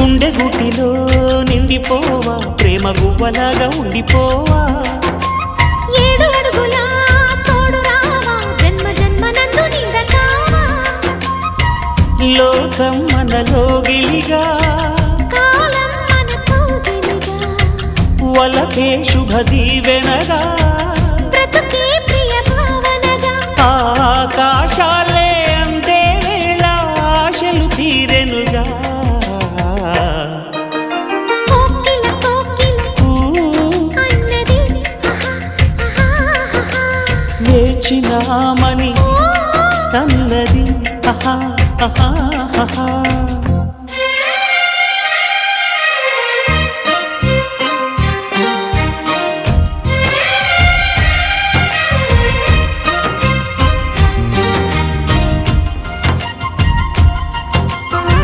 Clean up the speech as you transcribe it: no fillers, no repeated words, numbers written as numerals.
గుండె గుటిలో నిండిపోవా ప్రేమ గువ్వలాగా ఉండిపోవా 7 అడుగుల తోడు రావా జన్మ జన్మనందు నిండకావా లోకం మనలో గిలిగా కాలం మన కౌగిలిగా వలకే శుభ దీవెనగా బ్రతుకే ప్రియ భావనగా ఆకాశాలే అందే వేళ ఆశలు తీరెనుగా కోకిల కోకిల అన్నది వేచినామని తన్నది ఆహా ఆహా ఆహా